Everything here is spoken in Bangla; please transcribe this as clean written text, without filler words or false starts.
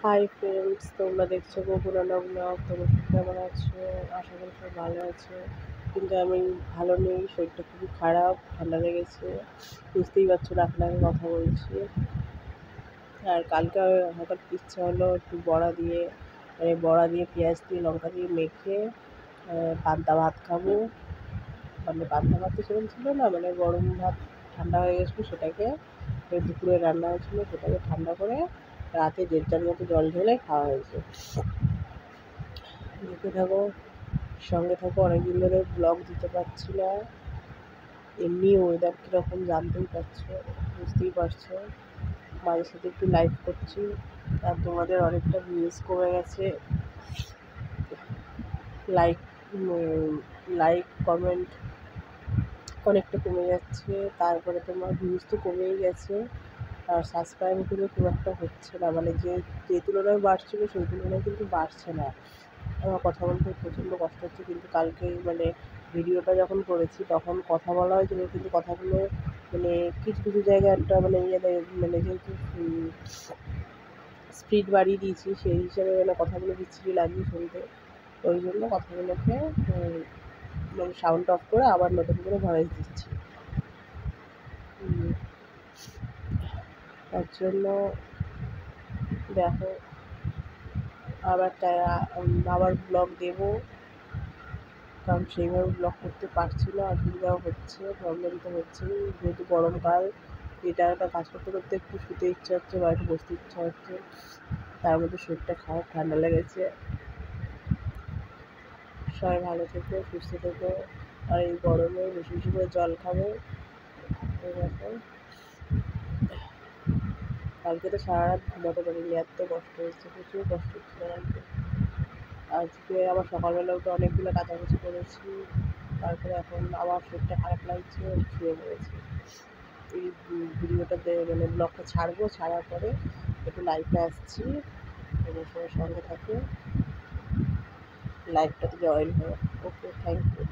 হাই ফ্রেন্ডস, তোমরা দেখছো বগুড়ানা ব্লগ। তোমরা সব কেমন আছো? আশা করি সব ভালো আছো। কিন্তু আমি ভালো নেই, শরীরটা খুবই খারাপ, ঠান্ডা লেগেছে। বুঝতেই পারছো, নাকে নাকে কথা বলছি। আর কালকে হঠাৎ ইচ্ছা হলো একটু বড়া দিয়ে পেঁয়াজ দিয়ে লঙ্কা দিয়ে মেখে পান্তা ভাত খাবো। মানে পান্তা ভাত তো সেরকম ছিল না, মানে গরম ভাত ঠান্ডা হয়ে গেছিলো, সেটাকে দুপুরে রান্না হয়েছিলো, সেটাকে ঠান্ডা করে রাতে দেড়টার মতো জল ঢেলে খাওয়া হয়েছে। দেখতে থাকো, সঙ্গে থাকো। অনেকদিন ধরে ব্লগ দিতে পারছি না, এমনি ওয়েদার কীরকম জানতেই পারছো, বুঝতেই পারছো। মাঝে সাথে একটু লাইভ করছি, আর তোমাদের অনেকটা ভিউজ কমে গেছে। লাইক লাইক কমেন্ট অনেকটা কমে যাচ্ছে, তারপরে তোমার ভিউজ তো কমেই গেছে, আর সাবস্ক্রাইবগুলো খুব একটা হচ্ছে না, মানে যে তুলনায় বাড়ছিলো সেই তুলনায় কিন্তু বাড়ছে না। আমার কথা বলতে প্রচণ্ড কষ্ট হচ্ছে। কিন্তু কালকে মানে ভিডিওটা যখন করেছি তখন কথা বলা হয়েছিল, কিন্তু কথাগুলো মানে কিছু কিছু জায়গায় একটা মানে মানে যেহেতু স্পিড বাড়িয়ে দিয়েছি, সেই হিসাবে মানে কথাগুলো বিচ্ছিরি লাগছে শুনতে। ওই জন্য কথাগুলোকে মানে সাউন্ড অফ করে আবার নতুন করে ভয়েস দিচ্ছি। তার জন্য দেখো, আবার ব্লগ দেবো, কারণ সেইভাবে ব্লগ করতে পারছি না, অসুবিধাও হচ্ছে, প্রবলেম তো হচ্ছেই। যেহেতু গরমকাল, এটা একটা কাজ করতে করতে একটু শুতে ইচ্ছা হচ্ছে বা একটু বসতে ইচ্ছা হচ্ছে, তার মধ্যে শরীরটা খারাপ, ঠান্ডা লেগেছে। সবাই ভালো থেকো, সুস্থ থেকো, আর এই গরমে বেশি বেশি করে জল খাবে। এরকম কালকে তো সারা রাত ঘুমাতে পারিনি, এত কষ্ট হচ্ছে, প্রচুর কষ্ট হচ্ছিল কালকে। আজকে আবার সকালবেলা উঠে অনেকগুলো কাচাকুচি করেছি, তারপরে এখন আবার শরীরটা খারাপ লাগছে, শুয়ে পড়েছি। এই ভিডিওটাতে মানে ব্লগটা ছাড়ার পরে একটু লাইভে আসছি, তোমার সঙ্গে থাকে, লাইভটাতে জয়েন হয়ে। ওকে, থ্যাংক ইউ।